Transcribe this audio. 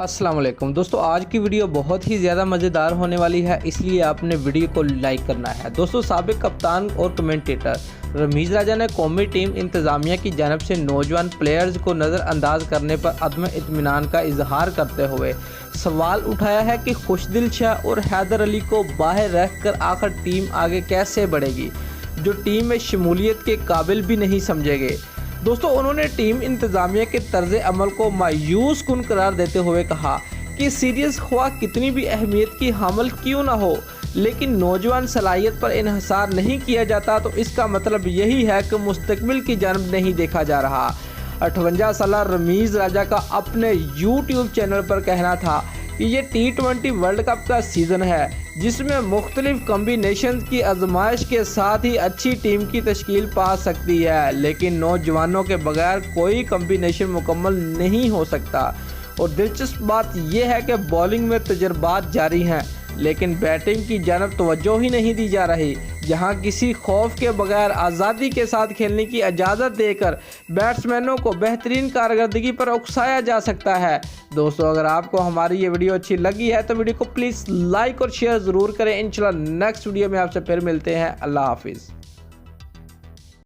अस्सलाम वालेकुम दोस्तों, आज की वीडियो बहुत ही ज़्यादा मज़ेदार होने वाली है, इसलिए आपने वीडियो को लाइक करना है। दोस्तों, साबिक कप्तान और कमेंटेटर रमीज़ राजा ने कौमी टीम इंतज़ामिया की जानब से नौजवान प्लेयर्स को नज़रअंदाज करने पर अदम इत्मीनान का इजहार करते हुए सवाल उठाया है कि खुशदिल शाह और हैदर अली को बाहर रख कर आखिर टीम आगे कैसे बढ़ेगी, जो टीम में शमूलियत के काबिल भी नहीं समझे गए। दोस्तों, उन्होंने टीम इंतज़ामिया के तर्ज अमल को मायूस कुन करार देते हुए कहा कि सीरीज़ ख्वाह कितनी भी अहमियत की हामिल क्यों ना हो, लेकिन नौजवान सलाहियत पर इन्हिसार नहीं किया जाता तो इसका मतलब यही है कि मुस्तकबिल की जानब नहीं देखा जा रहा। 58 साल रमीज़ राजा का अपने यूट्यूब चैनल पर कहना था कि ये T20 वर्ल्ड कप का सीज़न है, जिसमें मुख्तलिफ कम्बिनेशन की आजमाइश के साथ ही अच्छी टीम की तश्कील पा सकती है, लेकिन नौजवानों के बगैर कोई कम्बिनेशन मुकम्मल नहीं हो सकता। और दिलचस्प बात यह है कि बॉलिंग में तजर्बात जारी हैं, लेकिन बैटिंग की जानब तवज्जो ही नहीं दी जा रही, जहां किसी खौफ के बगैर आज़ादी के साथ खेलने की इजाज़त देकर बैट्समैनों को बेहतरीन कारकर्दगी पर उकसाया जा सकता है। दोस्तों, अगर आपको हमारी ये वीडियो अच्छी लगी है तो वीडियो को प्लीज़ लाइक और शेयर ज़रूर करें। इंशाल्लाह नेक्स्ट वीडियो में आपसे फिर मिलते हैं। अल्लाह हाफिज़।